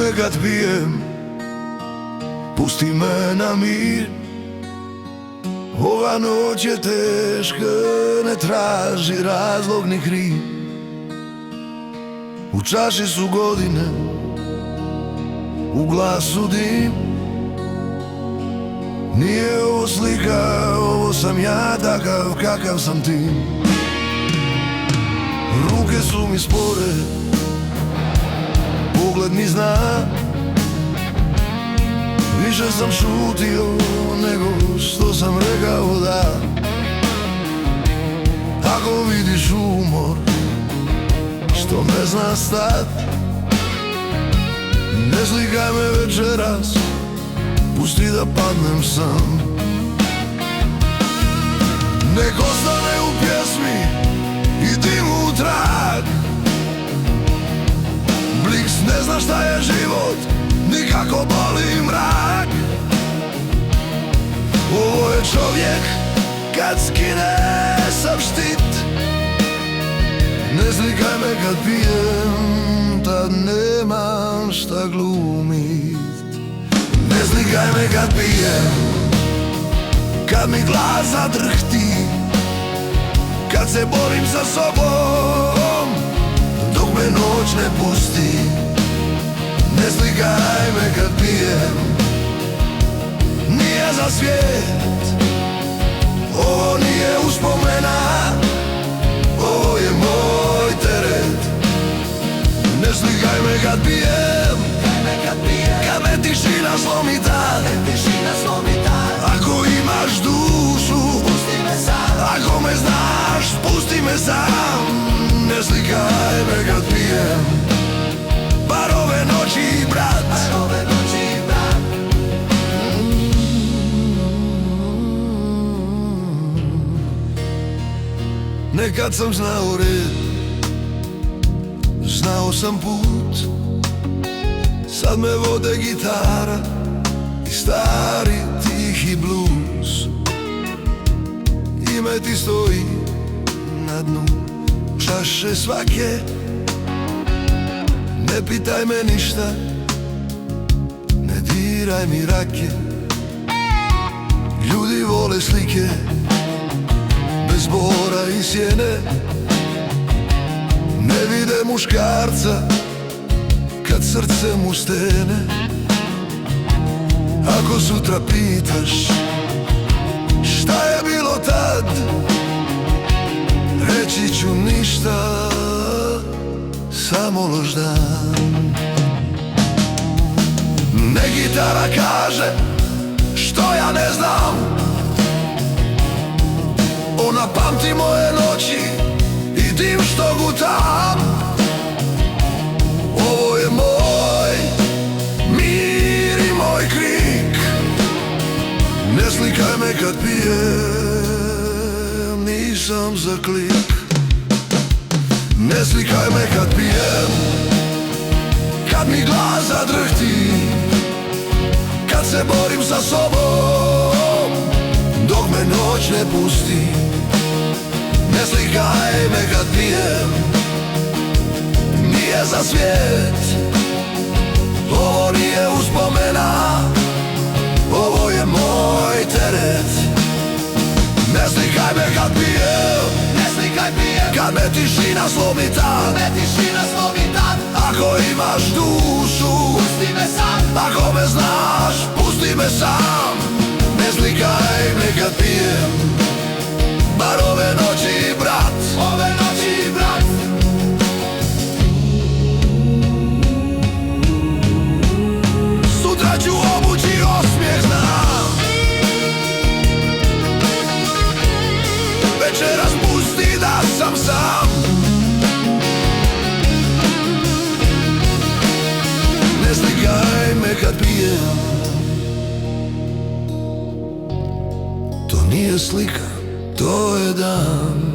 me kad pijem, pusti me na mir. Ova noć je teška, ne traži razlog ni kriv. U čaši su godine, u glasu dim. Nije ovo slika, ovo sam ja takav kakav sam ti. Ruke su mi spore, pogled mi zna. Više sam šutio nego što sam rekao da. Ako vidiš umor što ne zna stat, ne slikaj me večeras, pusti da padnem sam. Nek ostane u pjesmi i dimu trag. Bliks ne zna šta je život, nikako boli mrak. Ovo je čovjek kad skine sav štit. Ne slikaj me kad pijem, tad nemam šta glumit. Ne slikaj me kad pijem, kad mi glas zadrhti, kad se borim sa sobom, dok me noć ne pusti. Ne slikaj me kad pijem, nije za svijet. Ovo nije uspomena, ovo je moj teret. Ne slikaj me kad pijem, kad me tišina slomi tad. Ako imaš dušu, ako me znaš, pusti me sam. Ne slikaj me kad pijem, bar ove noći, brat. Nekad sam znao red, znao sam put. Sad me vode gitara i stari tihi blues. Ime ti stoji na dnu čaše svake. Ne pitaj me ništa, ne diraj mi rake. Ljudi vole slike bez bora i sjene. Ne vide muškarca kad srce mu stene. Ako sutra pitaš šta je bilo tad, reći ću ništa, samo loš dan. Ne gitara kaže što ja ne znam, ona pamti moje noći i dim što gutam. Ovo je moj mir i moj krik. Ne slikaj me kad pijem, nisam za klik. Ne slikaj me kad pijem, kad mi glas zadrhti, kad se borim sa sobom, dok me noć ne pusti. Ne slikaj me kad pijem, nije za svijet. Ovo nije uspomena, ovo je moj teret. Ne slikaj me kad pijem, kad me tišina slomi tad. Ako imaš dušu, ako me znaš, pusti me sam. Ne slikaj me kad pijem, bar ove noći, brat. Sutra ću obući osmijeh, znam. Večeras pusti da sam sam. Ne slikaj me kad pijem, to nije slika, to je dan.